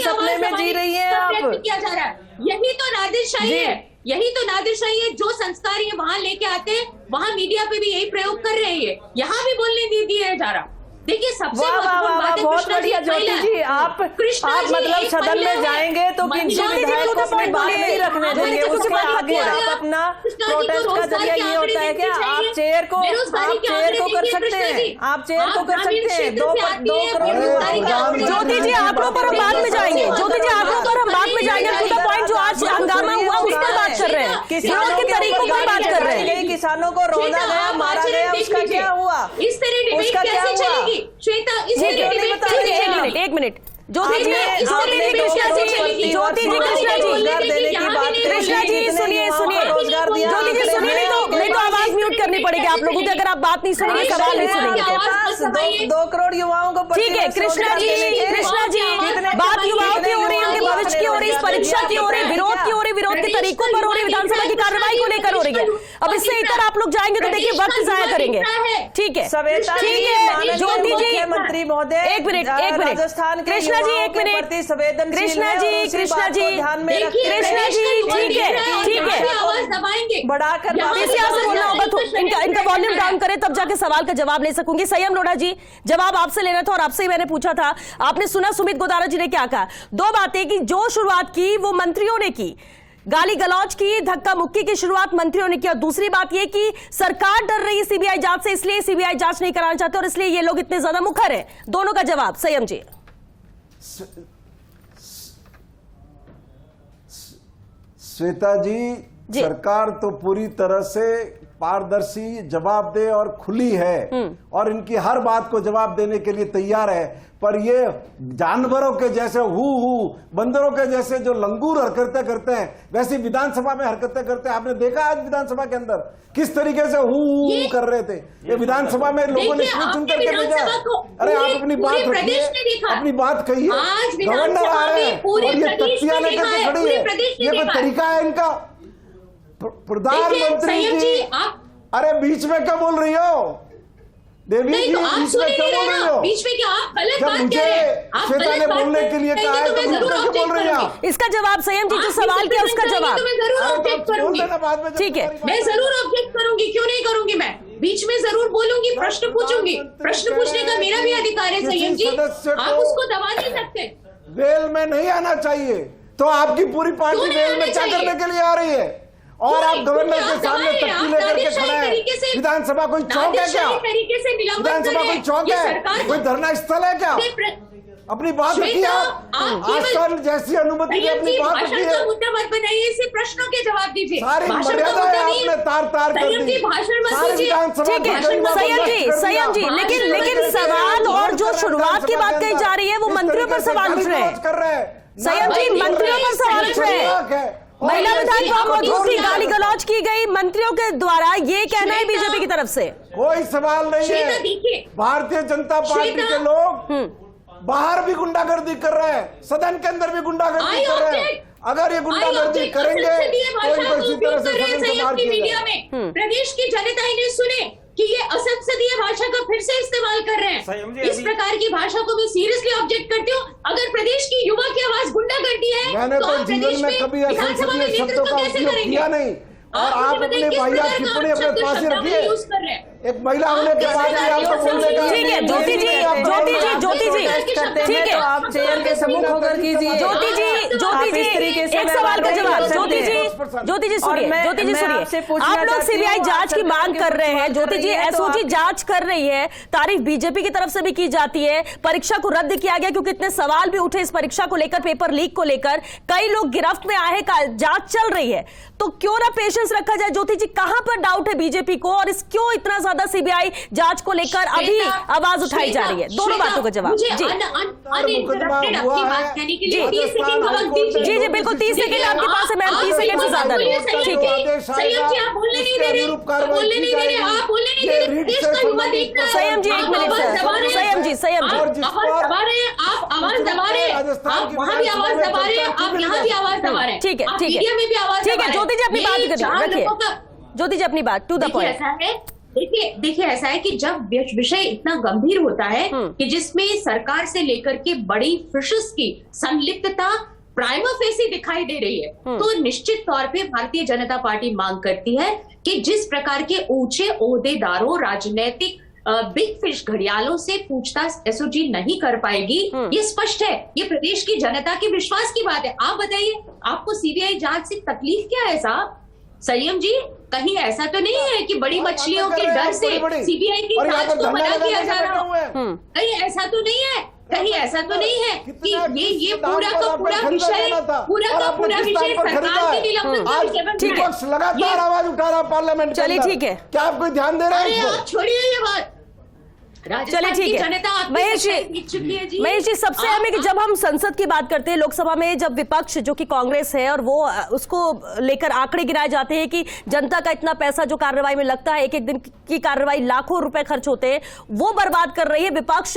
सपने में जी रही हैं आप? किया जा रहा है, यही तो नादिरशाही है, यही तो नादिरशाही है। जो संस्कार ये वहां लेके आते हैं, वहां मीडिया पे भी यही प्रयोग कर रहे हैं, यहाँ भी बोलने नहीं दिया जा रहा। देखिए सबसे बहुत बढ़िया ज्योति जी, आप मतलब सदन में जाएंगे तो किसी विधायक को अपनी बात नहीं रखने देंगे, उसके आगे आप अपना प्रोटेस्ट का जरिया ये होता है क्या? आप चेयर को कर सकते हैं, आप चेयर को कर सकते हैं। 2 करोड़ ज्योति जी आंकड़ों पर हम बाद में जाएंगे, ज्योति जी आंकड़ों पर हम बाद में जाएंगे। टू द पॉइंट, जो आज हंगामा हुआ उस पर बात कर रहे हैं, किसानों के तरीकों पर बात कर रहे हैं। किसानों को रोना गया, मारा गया, उसका क्या हुआ? इस तरह उसका क्या हुआ? श्वेता, एक मिनट ज्योति जी, कृष्णा जी सुनिए, ज्योति जी सुनिए, नहीं तो आवाज म्यूट करनी पड़ेगी आप लोगों की, अगर आप बात नहीं सुनेंगे, सवाल नहीं सुनेंगे। 2 करोड़ युवाओं को ठीक है कृष्णा जी, बात युवाओं की हो रही है, उनके भविष्य की हो रही है, परीक्षा की हो रही है, विरोध की हो रही है, विरोध के तरीकों पर हो रही है, विधानसभा की कार्रवाई को लेकर हो रही है। अब इससे इतर आप लोग जाएंगे तो देखिए वक्त जाया करेंगे। ठीक है ज्योति जी, मंत्री महोदय, एक मिनट राजस्थान के कृष्णा जी, एक मिनट कृष्णा जी, ठीक है बढ़ाकर बोलना होगा तो इनका वॉल्यूम डाउन करें, तब जाके सवाल का जवाब ले सकूंगी। संयम लोढ़ा जी, जवाब आपसे लेना था और आपसे ही मैंने पूछा था। आपने सुना सुमित गोदारा जी ने क्या कहा? 2 बातें कि जो शुरुआत की वो मंत्रियों ने की, गाली गलौज की, धक्का मुक्की की शुरुआत मंत्रियों ने किया। दूसरी बात यह कि सरकार डर रही है सीबीआई जांच से, इसलिए सीबीआई जांच नहीं कराना चाहते और इसलिए ये लोग इतने ज्यादा मुखर हैं। दोनों का जवाब संयम जी। श्वेता जी, सरकार तो पूरी तरह से पारदर्शी, जवाबदेह और खुली है और इनकी हर बात को जवाब देने के लिए तैयार है, पर ये जानवरों के जैसे बंदरों के जैसे जो लंगूर हरकतें करते हैं, वैसी विधानसभा में हरकतें करते हैं। आपने देखा आज विधानसभा के अंदर किस तरीके से हु कर रहे थे। ये विधानसभा में लोगों ने चुन करके भेजा। अरे आप अपनी बात रखिए, अपनी बात कहिए। गवर्नर आ रहे हैं और ये तख्तियां लेकर के खड़ी है, ये कोई तरीका है इनका? प्रधानमंत्री जी, अरे बीच में क्या बोल रही हो देवी जी? बीच में क्या बोल रही हो? बीच में क्या आप गलत बात मुझे श्वेता ने बोलने के लिए कहा है तो क्यों बोल रही हैं? इसका जवाब संयम जी, जो सवाल किया उसका जवाब। मैं जरूर ऑब्जेक्ट करूंगी, ठीक है, मैं जरूर ऑब्जेक्ट करूंगी, क्यों नहीं करूंगी? मैं बीच में जरूर बोलूंगी, प्रश्न पूछूंगी, प्रश्न पूछने का मेरा भी अधिकार है संयम जी, आप उसको दबा नहीं सकते। वेल में नहीं आना चाहिए, तो आपकी पूरी पार्टी वेल में क्या करने के लिए आ रही है? और आप गवर्नर के सामने तख्ती लेकर के खड़े हैं। विधानसभा कोई चौक है क्या? विधानसभा कोई चौक है? कोई धरना स्थल है क्या? अपनी बात रखिए आप। आस्थान जैसी अनुमति ने अपनी बात रखी है। मुद्दा मत बनाइए, सिर्फ प्रश्नों के जवाब दीजिए। सारी मर्यादा है आपने तार तार कर दी। भाषण मत ठीक है संयम जी, लेकिन सवाल और जो शुरुआत की बात कही जा रही है वो मंत्रियों पर सवाल उठ रहे हैं। संयम जी, मंत्रियों पर सवाल उठ रहे हैं। महिला विधायक मौजूद थी, गाली गलौज की गई मंत्रियों के द्वारा, ये कहना है बीजेपी की तरफ से। कोई सवाल नहीं है। भारतीय जनता पार्टी के लोग बाहर भी गुंडागर्दी कर रहे हैं, सदन के अंदर भी गुंडागर्दी कर रहे हैं। अगर ये गुंडागर्दी करेंगे तो इनको इसी तरह से सदन से बाहर किया जाएगा। प्रदेश की जनता इन्हें सुने कि ये असंसदीय भाषा का फिर से इस्तेमाल कर रहे हैं। इस प्रकार की भाषा को मैं सीरियसली ऑब्जेक्ट करती हूँ। अगर प्रदेश की युवा की आवाज गुंडागर्दी है, मैंने तो जीवन में कभी असंसदीय शब्दों का उपयोग किया नहीं। और आप अपने भैया टिप्पणी अपने पास ही रखिए। एक महिला होने के बाद भी आपको बोलने का। ठीक है ज्योति जी, ठीक है आप चेयर के सम्मुख होकर कीजिए। ज्योति जी एक सवाल का जवाब। ज्योति जी सुनिए, आप लोग सीबीआई जांच की मांग कर रहे हैं। ज्योति जी, एसओजी जांच कर रही है, तारीफ बीजेपी की तरफ से भी की जाती है। परीक्षा को रद्द किया गया क्योंकि इतने सवाल भी उठे इस परीक्षा को लेकर, पेपर लीक को लेकर, कई लोग गिरफ्त में आए, जांच चल रही है, तो क्यों ना पेशेंस रखा जाए। ज्योति जी, कहां पर डाउट है बीजेपी को और क्यों इतना ज्यादा सीबीआई जांच को लेकर अभी आवाज उठाई जा रही है? दोनों बातों का जवाब जी जी जी बिल्कुल। 30 सेकंड आपके पास है मैम, 30 सेकंड से ज्यादा नहीं। ठीक है संयम जी, आप बोलने नहीं दे रहे, बोलने नहीं दे रहे, आप बोलने नहीं दे रहे। देश का युवा देख रहा है। संयम जी एक मिनट सर, संयम जी आवाज दबा रहे हैं, आप आवाज दबा रहे हैं, आप वहां भी आवाज दबा रहे हैं, आप यहाँ भी आवाज दबा रहे हैं। ठीक है मीडिया में भी आवाज। ठीक है ज्योति जी अपनी बात रखिए। ज्योति जी अपनी बात टू द पॉइंट। ऐसा है, देखिए ऐसा है कि जब विषय इतना गंभीर होता है कि जिसमें सरकार से लेकर के बड़ी फिशेस की संलिप्तता प्राइमा फेसी दिखाई दे रही है, तो निश्चित तौर पे भारतीय जनता पार्टी मांग करती है कि जिस प्रकार के ऊंचे ओहदेदारों, राजनीतिक बिग फिश घड़ियालों से पूछताछ एसओजी नहीं कर पाएगी, ये स्पष्ट है। ये प्रदेश की जनता के विश्वास की बात है। आप बताइए, आपको सीबीआई जांच से तकलीफ क्या है साहब? संयम जी, कहीं ऐसा तो नहीं है कि बड़ी मछलियों के डर से सीबीआई की जांच को मना किया जा रहा हो? कहीं ऐसा तो नहीं है, कहीं ऐसा तो नहीं है कि ये पूरा का पूरा विषय सरकार के निलंबन का विषय। ठीक है, लगातार आवाज उठा रहा पार्लियामेंट। चलिए ठीक है, क्या आप कोई ध्यान दे रहे हैं? आप छोड़िए ये बात। चलिए ठीक है महेश जी, सबसे अहम है कि जब हम संसद की बात करते हैं, लोकसभा में जब विपक्ष जो कि कांग्रेस है और वो उसको लेकर आंकड़े गिनाए जाते हैं कि जनता का इतना पैसा जो कार्रवाई में लगता है, एक एक दिन की कार्रवाई लाखों रुपए खर्च होते हैं, वो बर्बाद कर रही है विपक्ष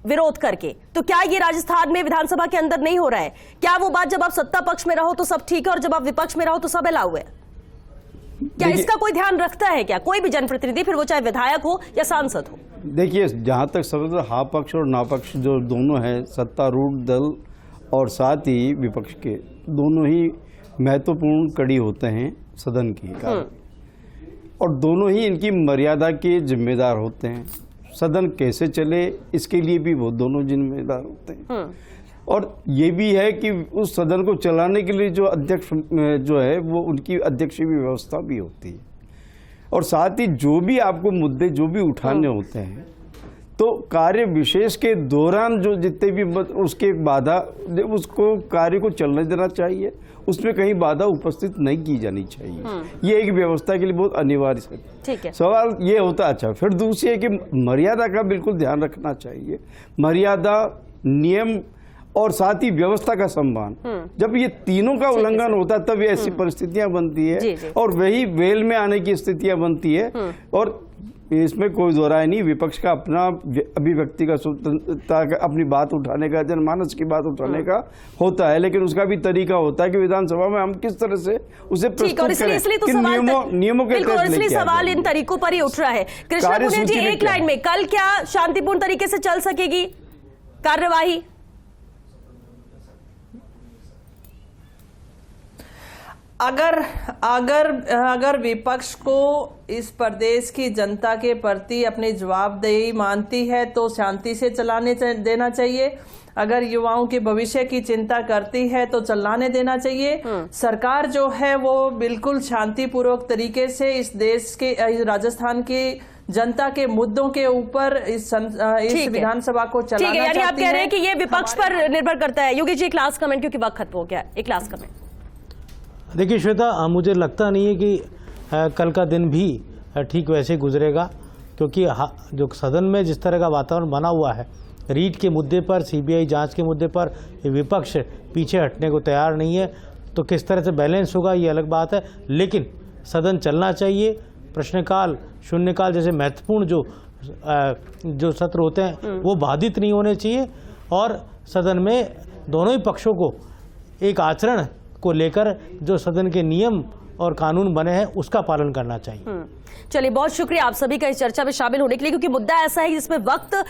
विरोध करके। तो क्या ये राजस्थान में विधानसभा के अंदर नहीं हो रहा है? क्या वो बात जब आप सत्ता पक्ष में रहो तो सब ठीक है और जब आप विपक्ष में रहो तो सब अलाउ है? क्या इसका कोई ध्यान रखता है क्या कोई भी जनप्रतिनिधि, फिर वो चाहे विधायक हो या सांसद हो? देखिए, जहाँ तक समझ हाँ पक्ष और ना पक्ष जो दोनों हैं, सत्तारूढ़ दल और साथ ही विपक्ष के, दोनों ही महत्वपूर्ण कड़ी होते हैं सदन की और दोनों ही इनकी मर्यादा के जिम्मेदार होते हैं। सदन कैसे चले इसके लिए भी वो दोनों जिम्मेदार होते हैं और ये भी है कि उस सदन को चलाने के लिए जो अध्यक्ष जो है वो उनकी अध्यक्षीय व्यवस्था भी होती है और साथ ही जो भी आपको मुद्दे जो भी उठाने होते हैं तो कार्य विशेष के दौरान जो जितने भी उसके बाधा, उसको कार्य को चलने देना चाहिए, उसमें कहीं बाधा उपस्थित नहीं की जानी चाहिए। ये एक व्यवस्था के लिए बहुत अनिवार्य है। ठीक है, सवाल ये होता अच्छा, फिर दूसरी है कि मर्यादा का बिल्कुल ध्यान रखना चाहिए। मर्यादा, नियम और साथ ही व्यवस्था का सम्मान, जब ये तीनों का उल्लंघन होता है तब ऐसी परिस्थितियां बनती है और वही वेल में आने की स्थितियां बनती है और इसमें कोई दो राय नहीं। विपक्ष का अपना अभिव्यक्ति का स्वतंत्रता का, अपनी बात उठाने का, जनमानस की बात उठाने का होता है, लेकिन उसका भी तरीका होता है कि विधानसभा में हम किस तरह से उसे प्रस्तुत करें, किन नियमों के तहत लेके सवाल इन तरीकों पर ही उठ रहा है। कृष्णा पुनिया जी, एक लाइन में, कल क्या शांतिपूर्ण तरीके से चल सकेगी कार्यवाही? अगर विपक्ष को इस प्रदेश की जनता के प्रति अपनी जवाबदेही मानती है तो शांति से चलाने देना चाहिए। अगर युवाओं के भविष्य की चिंता करती है तो चलाने देना चाहिए। सरकार जो है वो बिल्कुल शांतिपूर्वक तरीके से इस देश के, राजस्थान की जनता के मुद्दों के ऊपर इस विधानसभा को चलाना ठीक है, यानी आप कह रहे हैं कि ये विपक्ष पर निर्भर करता है। योगी जी एक लास्ट कमेंट, क्योंकि वक्त खत्म हो गया, एक लास्ट कमेंट। देखिए श्वेता, मुझे लगता नहीं है कि कल का दिन भी ठीक वैसे गुजरेगा, क्योंकि जो सदन में जिस तरह का वातावरण बना हुआ है, रीट के मुद्दे पर, सीबीआई जांच के मुद्दे पर विपक्ष पीछे हटने को तैयार नहीं है। तो किस तरह से बैलेंस होगा ये अलग बात है, लेकिन सदन चलना चाहिए। प्रश्नकाल, शून्यकाल जैसे महत्वपूर्ण जो सत्र होते हैं वो बाधित नहीं होने चाहिए, और सदन में दोनों ही पक्षों को एक आचरण को लेकर जो सदन के नियम और कानून बने हैं उसका पालन करना चाहिए। चलिए, बहुत शुक्रिया आप सभी का इस चर्चा में शामिल होने के लिए, क्योंकि मुद्दा ऐसा है जिसमें वक्त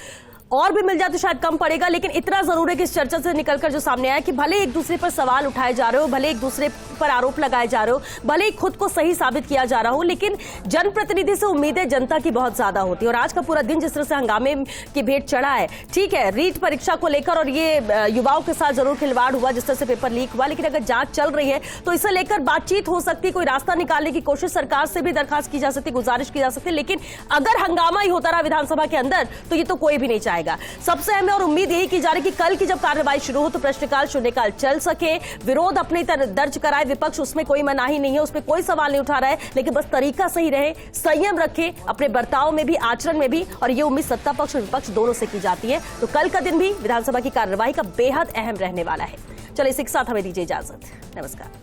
और भी मिल जाए तो शायद कम पड़ेगा, लेकिन इतना जरूर है कि इस चर्चा से निकलकर जो सामने आया कि भले एक दूसरे पर सवाल उठाए जा रहे हो, भले एक दूसरे पर आरोप लगाए जा रहे हो, भले ही खुद को सही साबित किया जा रहा हो, लेकिन जनप्रतिनिधि से उम्मीदें जनता की बहुत ज्यादा होती है। और आज का पूरा दिन जिस तरह से हंगामे की भेंट चढ़ा है, ठीक है, रीट परीक्षा को लेकर और ये युवाओं के साथ जरूर खिलवाड़ हुआ, जिस तरह से पेपर लीक हुआ, लेकिन अगर जांच चल रही है तो इसे लेकर बातचीत हो सकती, कोई रास्ता निकालने की कोशिश सरकार से भी दरखास्त की जा सकती, गुजारिश की जा सकती। लेकिन अगर हंगामा ही होता रहा विधानसभा के अंदर तो ये तो कोई भी नहीं चाहेगा। सबसे अहम और उम्मीद यही की जा रही कि कल की जब कार्रवाई शुरू हो तो प्रश्नकाल शून्यकाल चल सके, विरोध अपनी तरह दर्ज कराए, विपक्ष उसमें कोई मनाही नहीं है, उसमें कोई सवाल नहीं उठा रहा है, लेकिन बस तरीका सही रहे, संयम रखे अपने बर्ताव में भी, आचरण में भी, और ये उम्मीद सत्ता पक्ष और विपक्ष दोनों से की जाती है। तो कल का दिन भी विधानसभा की कार्रवाई का बेहद अहम रहने वाला है। चलिए, इसी के साथ हमें दीजिए इजाजत। नमस्कार।